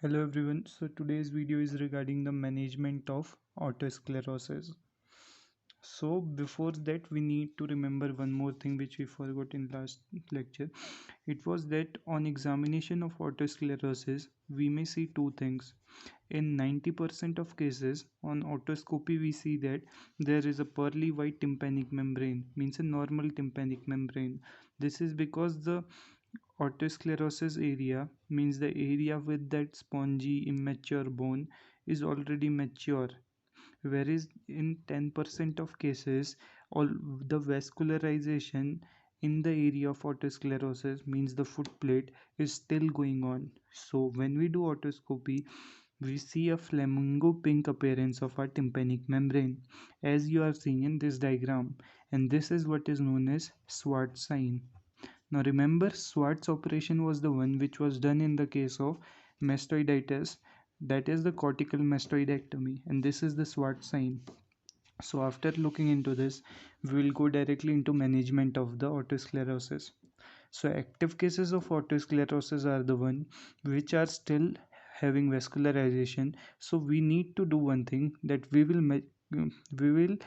Hello everyone. So today's video is regarding the management of autosclerosis. So before that we need to remember one more thing which we forgot in last lecture. It was that on examination of autosclerosis we may see two things. In 90% of cases on otoscopy we see that there is a pearly white tympanic membrane, means a normal tympanic membrane. This is because the autosclerosis area, means the area with that spongy immature bone, is already mature, whereas in 10% of cases all the vascularization in the area of autosclerosis, means the foot plate, is still going on. So when we do otoscopy we see a flamingo pink appearance of our tympanic membrane, as you are seeing in this diagram, and this is what is known as Swart sign. Now remember, Swart's operation was the one which was done in the case of mastoiditis, that is the cortical mastoidectomy, and this is the Swart sign. So after looking into this, we will go directly into management of the autosclerosis. So active cases of autosclerosis are the one which are still having vascularization. So we need to do one thing, that we will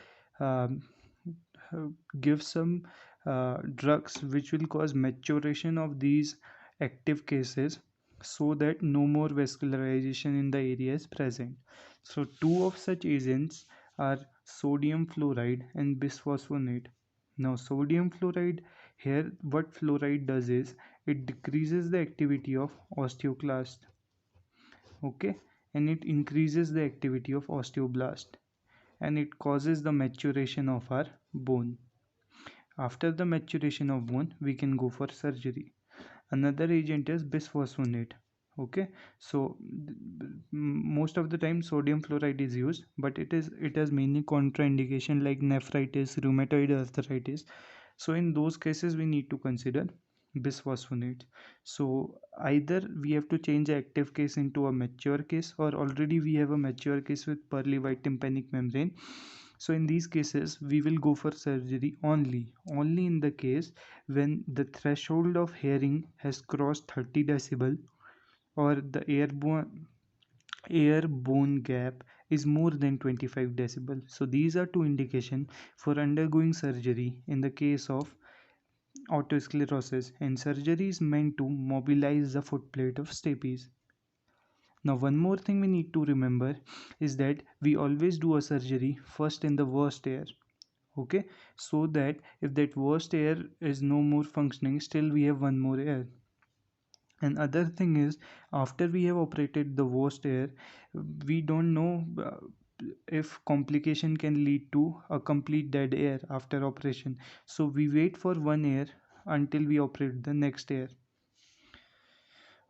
um, give some drugs which will cause maturation of these active cases, so that no more vascularization in the area is present. So two of such agents are sodium fluoride and bisphosphonate. Now sodium fluoride, here what fluoride does is it decreases the activity of osteoclast, okay, and it increases the activity of osteoblast, and it causes the maturation of our bone. After the maturation of bone we can go for surgery. Another agent is bisphosphonate. Okay, so most of the time sodium fluoride is used, but it has many contraindication like nephritis, rheumatoid arthritis. So in those cases we need to consider bisphosphonate. So either we have to change the active case into a mature case, or already we have a mature case with pearly white tympanic membrane. So in these cases we will go for surgery only in the case when the threshold of hearing has crossed 30 decibel, or the air bone gap is more than 25 decibel. So these are two indications for undergoing surgery in the case of autosclerosis, and surgery is meant to mobilize the footplate of stapes. Now one more thing we need to remember is that we always do a surgery first in the worst air, okay, so that if that worst air is no more functioning, still we have one more air. And other thing is, after we have operated the worst air, we don't know if complication can lead to a complete dead air after operation, so we wait for one air until we operate the next air.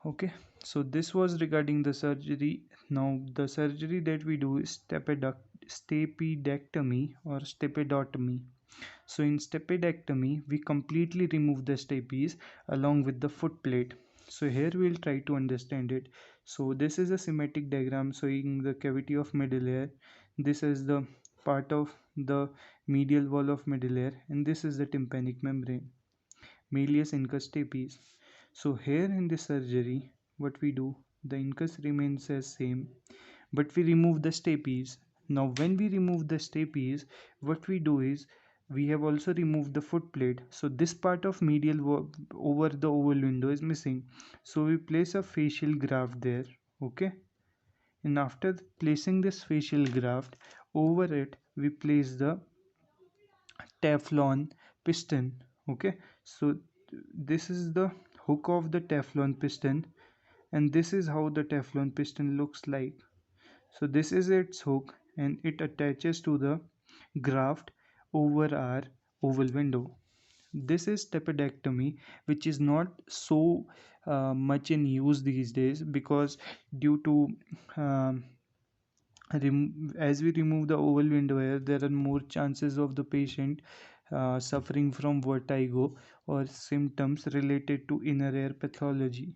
Okay, so this was regarding the surgery. Now the surgery that we do is stapedectomy or stepedotomy. So in stapedectomy we completely remove the stapes along with the foot plate. So here we'll try to understand it. So this is a schematic diagram showing the cavity of middle ear. This is the part of the medial wall of middle ear, and this is the tympanic membrane, Malleus incus stapes. So here in this surgery, what we do, the incus remains as same, but we remove the stapes. Now when we remove the stapes, what we do is we have also removed the foot plate. So this part of over the oval window is missing. So we place a fascial graft there, okay? And after placing this fascial graft, over it we place the Teflon piston, okay. So this is the hook of the Teflon piston, and this is how the Teflon piston looks like. So this is its hook, and it attaches to the graft over our oval window. This is stapedectomy, which is not so much in use these days, because due to um, as we remove the oval window here, there are more chances of the patient suffering from vertigo or symptoms related to inner ear pathology.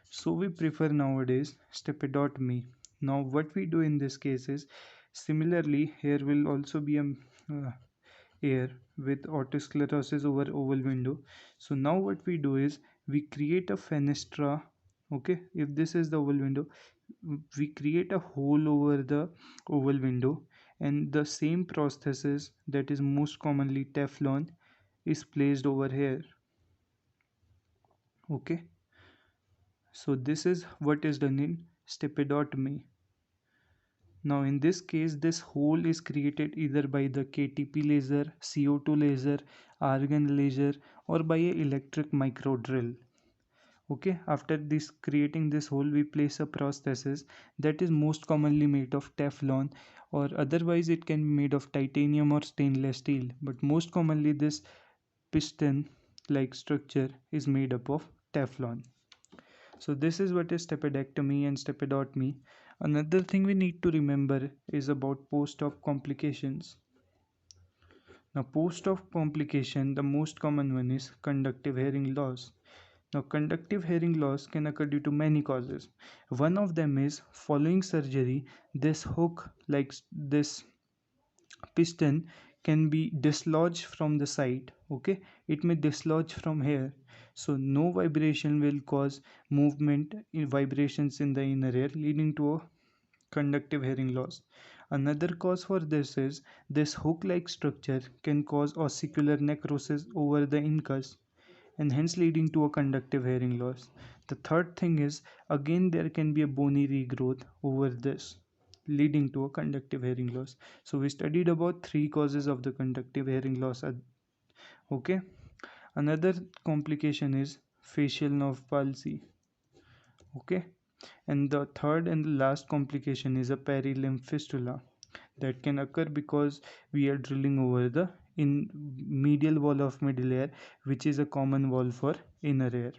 So we prefer nowadays stepedotomy. Now what we do in this case is, similarly here will also be a air with autosclerosis over oval window. So now what we do is we create a fenestra, Okay, if this is the oval window, we create a hole over the oval window, and the same prosthesis that is most commonly Teflon is placed over here. Okay, so this is what is done in stepidotomy. Now in this case, this hole is created either by the KTP laser, CO2 laser, argon laser, or by a electric micro drill. Okay, after this creating this hole, we place a prosthesis that is most commonly made of Teflon, or otherwise it can be made of titanium or stainless steel, but most commonly this piston like structure is made up of Teflon. So this is what is stapedectomy and stepidotomy. Another thing we need to remember is about post-op complications. Now post-op complication, the most common one is conductive hearing loss. Now, conductive hearing loss can occur due to many causes. One of them is following surgery, this hook, like this piston, can be dislodged from the site. Okay, it may dislodge from here. So, no vibration will cause movement in vibrations in the inner ear, leading to a conductive hearing loss. Another cause for this is this hook like structure can cause ossicular necrosis over the incus, and hence leading to a conductive hearing loss. The third thing is again there can be a bony regrowth over this, leading to a conductive hearing loss. So we studied about three causes of the conductive hearing loss. Okay. Another complication is facial nerve palsy. Okay. And the third and the last complication is a perilimb fistula that can occur because we are drilling over the in medial wall of middle ear, which is a common wall for inner ear.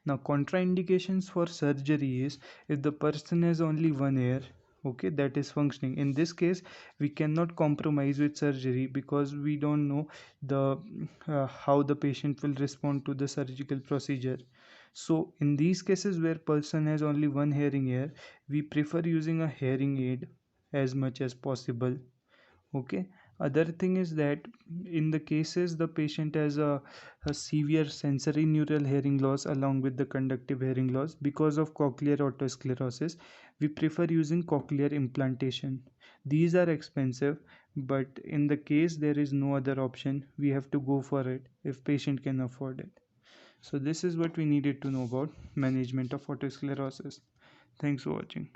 Now contraindications for surgery is if the person has only one ear, okay, that is functioning. In this case we cannot compromise with surgery because we don't know the how the patient will respond to the surgical procedure. So in these cases where person has only one hearing ear, we prefer using a hearing aid as much as possible. Okay, other thing is that in the cases the patient has a severe sensory neural hearing loss along with the conductive hearing loss because of cochlear otosclerosis, we prefer using cochlear implantation. These are expensive, but in the case there is no other option, we have to go for it if patient can afford it. So this is what we needed to know about management of otosclerosis. Thanks for watching.